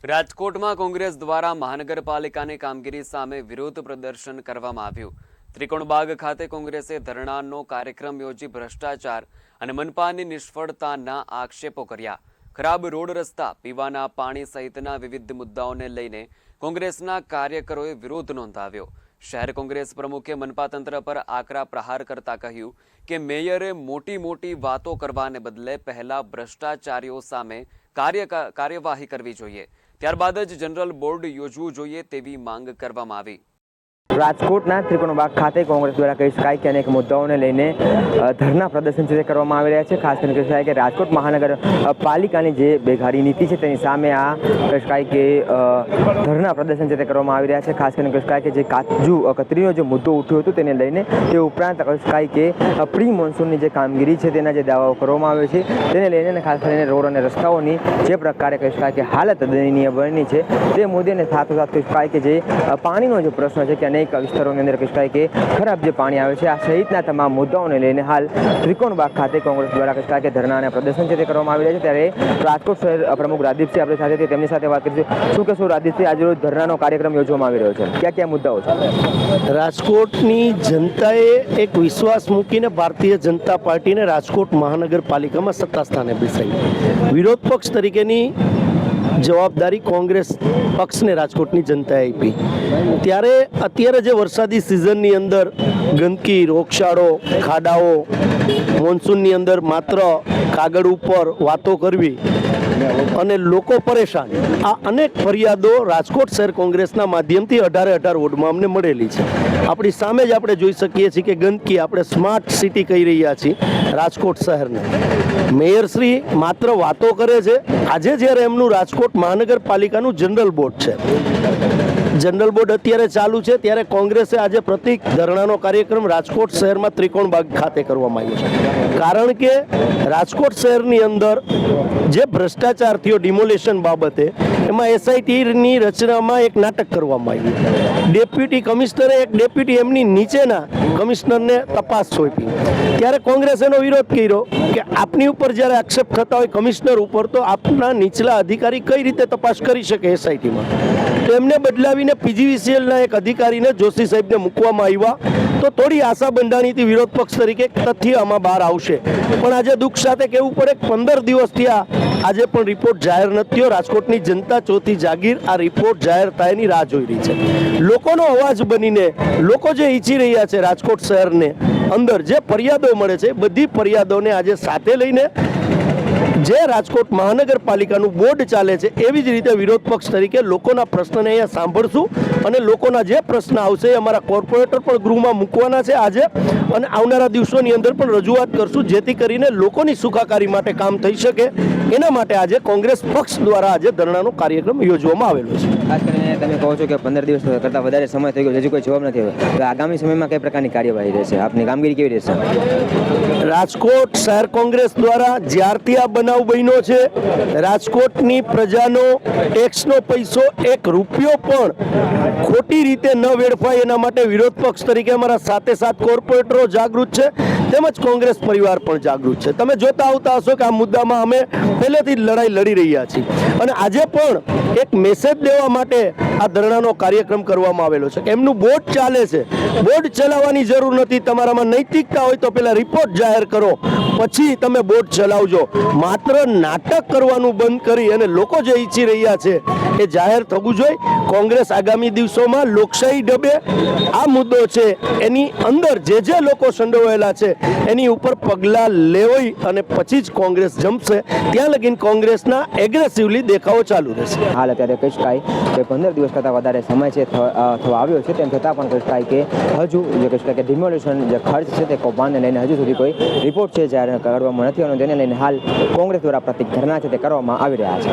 રાજકોટમાં કોંગ્રેસ દ્વારા મહાનગરપાલિકાની કામગીરી સામે વિરોધ પ્રદર્શન કરવામાં આવ્યું। ત્રિકોણબાગ ખાતે કોંગ્રેસે ધરણાનો કાર્યક્રમ યોજી ભ્રષ્ટાચાર અને મનપાની નિષ્ફળતાના આક્ષેપો કર્યા। ખરાબ રોડ રસ્તા, પીવાના પાણી સહિતના વિવિધ મુદ્દાઓને લઈને કોંગ્રેસના કાર્યકરોએ વિરોધ નોંધાવ્યો। શહેર કોંગ્રેસ પ્રમુખે મનપા તંત્ર પર આકરા પ્રહાર કરતા કહ્યું કે મેયરે મોટી વાતો કરવાને બદલે પહેલા ભ્રષ્ટાચારીઓ સામે કાર્યવાહી કરવી જોઈએ, ત્યારબાદ જ જનરલ બોર્ડ યોજવું જોઈએ તેવી માંગ કરવામાં આવી। રાજકોટના ત્રિકોણબાગ ખાતે કોંગ્રેસ દ્વારા કહી શકાય કે અનેક મુદ્દાઓને લઈને ધરના પ્રદર્શન છે કરવામાં આવી રહ્યા છે। ખાસ કરીને કહી શકાય કે રાજકોટ મહાનગરપાલિકાની જે બેઘારી નીતિ છે તેની સામે આ કહી શકાય કે ધરના પ્રદર્શન છે તે કરવામાં આવી રહ્યા છે। ખાસ કરીને કહી શકાય કે જે કાજુ કતરીનો જે મુદ્દો ઉઠ્યો હતો તેને લઈને તે ઉપરાંત કહી શકાય કે પ્રી મોન્સૂનની જે કામગીરી છે તેના જે દાવાઓ કરવામાં આવે છે તેને લઈને ખાસ કરીને રોડ અને રસ્તાઓની જે પ્રકારે કહી શકાય કે હાલત દયનીય બની છે તે મુદ્દેને સાથોસાથ કહી શકાય કે જે પાણીનો જે પ્રશ્ન છે કે અનેક વિસ્તારોની અંદર કહી શકાય કે ખરાબ જે પાણી આવે છે આ સહિતના તમામ મુદ્દાઓને લઈને હાલ ત્રિકોણબાગ ખાતે કોંગ્રેસ દ્વારા કહી શકાય કે ધરણા અને પ્રદર્શન છે તે કરવામાં આવી રહ્યા છે। ત્યારે રાજકોટ શહેર પ્રમુખ રાદીપસિંહ આપણી સાથે છે, તેમની સાથે વાત કરીશું। શું કહેશો રાદીપસિંહ, આજે રોજ ધરણાનો કાર્યક્રમ યોજવામાં આવી રહ્યો છે, કયા મુદ્દાઓ છે? રાજકોટની જનતાએ એક વિશ્વાસ મૂકીને ભારતીય જનતા પાર્ટીને રાજકોટ મહાનગરપાલિકામાં સત્તા સ્થાને બેસાડી। વિરોધ પક્ષ તરીકેની જવાબદારી કોંગ્રેસ પક્ષને રાજકોટની જનતાએ આપી। ત્યારે અત્યારે જે વરસાદી સિઝનની અંદર ગંદકી, રોગચાળો, ખાડાઓ, મોન્સૂનની અંદર માત્ર કાગળ ઉપર વાતો કરવી અને લોકો પરેશાન, આ અનેક ફરિયાદો રાજકોટ શહેર કોંગ્રેસના માધ્યમથી 18 વોર્ડમાં અમને મળેલી છે। આપણી સામે જ આપણે જોઈ શકીએ છીએ કે ગંદકી, આપણે સ્માર્ટ સિટી કહી રહ્યા છીએ રાજકોટ શહેરને। મેયરશ્રી માત્ર વાતો કરે છે। આજે જ્યારે એમનું રાજકોટ મહાનગરપાલિકાનું જનરલ બોર્ડ છે, જનરલ બોર્ડ અત્યારે ચાલુ છે, ત્યારે કોંગ્રેસે આજે પ્રતિક ધરણાનો કાર્યક્રમ રાજકોટ શહેરમાં ત્રિકોણબાગ ખાતે કરવામાં આવ્યો છે। કારણ કે રાજકોટ શહેરની અંદર જે ભ્રષ્ટાચાર થયો ડિમોલેશન બાબતે, એમાં એસઆઈટીની રચનામાં એક નાટક કરવામાં આવ્યું। ડેપ્યુટી કમિશનરે એક ડેપ્યુટી એમની નીચેના કમિશનરને તપાસ સોંપી, ત્યારે કોંગ્રેસે એનો વિરોધ કર્યો કે આપની ઉપર જ્યારે આક્ષેપ થતા હોય કમિશનર ઉપર, તો આપના નીચલા અધિકારી કઈ રીતે તપાસ કરી શકે એસઆઈટીમાં? તો એમને બદલાવીને પીજીવીસીએલના એક અધિકારીને જોશી સાહેબને મૂકવામાં આવ્યા। તો થોડી આશા બંધાણીથી વિરોધ પક્ષ તરીકે તથ્ય આમાં બહાર આવશે, પણ આજે દુઃખ સાથે કહેવું પડે 15 દિવસ થયા, આજે પણ રિપોર્ટ જાહેર નથી થયો। રાજકોટની જનતા ચોથી જાગીર આ રિપોર્ટ જાહેર થાયની રાહ જોઈ રહી છે। લોકોનો અવાજ બનીને લોકો જે ઈચ્છી રહ્યા છે રાજકોટ શહેરને અંદર જે ફરિયાદો મળે છે, બધી ફરિયાદોને આજે સાથે લઈને જે રાજકોટ મહાનગરપાલિકાનું બોર્ડ ચાલે છે એવી જ રીતે વિરોધ પક્ષ તરીકે લોકોના પ્રશ્નને અહીંયા સાંભળશું અને લોકોના જે પ્રશ્ન આવશે એ અમારા કોર્પોરેટર પણ ગૃહમાં મૂકવાના છે આજે, અને આવનારા દિવસોની અંદર પણ રજૂઆત કરશું, જેથી કરીને લોકોની સુખાકારી માટે કામ થઈ શકે। એના માટે આજે કોંગ્રેસ પક્ષ દ્વારા આજે ધરણાનો કાર્યક્રમ યોજવામાં આવેલો છે। ખાસ કરીને તમે કહો છો કે 15 દિવસ કરતાં વધારે સમય થઈ ગયો, હજુ કોઈ જવાબ નથી આવ્યો, તો આગામી સમયમાં કઈ પ્રકારની કાર્યવાહી રહેશે? આપની કામગીરી કેવી રહેશે? રાજકોટ શહેર કોંગ્રેસ દ્વારા જ્યારથી આ બનાવ બન્યો છે, રાજકોટની પ્રજાનો ટેક્સનો પૈસો 1 રૂપિયો પણ ખોટી રીતે ન વેડફાય એના માટે વિરોધ પક્ષ તરીકે અમારા સાથે કોર્પોરેટરો જાગૃત છે, તેમજ કોંગ્રેસ પરિવાર પણ જાગૃત છે। તમે જોતા આવતા હશો કે આ મુદ્દામાં અમે પહેલેથી જ લડાઈ લડી રહ્યા છીએ, અને આજે પણ એક મેસેજ દેવા માટે આ ધરણાનો કાર્યક્રમ કરવામાં આવેલો છે કે એમનું બોર્ડ ચાલે છે, બોર્ડ ચલાવવાની જરૂર નથી। તમારામાં નૈતિકતા હોય તો પહેલા રિપોર્ટ જાહેર કરો, પછી તમે બોર્ડ ચલાવજો। માત્ર નાટક કરવાનું બંધ કરી અને લોકો જે ઈચ્છી રહ્યા છે એ જાહેર થવું જોઈએ। કોંગ્રેસ આગામી દિવસોમાં લોકશાહી ઢબે આ મુદ્દો છે એની અંદર જે લોકો સંડોવાયેલા છે એની ઉપર પગલાં લેવાઈ અને પછી જ કોંગ્રેસ જમશે। ત્યાં લગીને કોંગ્રેસના એગ્રેસિવલી દેખાવો ચાલુ રહેશે। હાલ અત્યારે કહી શકાય કે 15 દિવસ કરતાં વધારે સમય છે થવા આવ્યો છે, તેમ છતાં પણ કહી શકાય કે હજુ જે કહી શકાય કે ડિમોલેશન જે ખર્ચ છે તે કૌભાંડને લઈને હજુ સુધી કોઈ રિપોર્ટ છે જાહેર કરવામાં નથી, અને તેને લઈને હાલ કોંગ્રેસ દ્વારા પ્રતિક ધરણા છે તે કરવામાં આવી રહ્યા છે।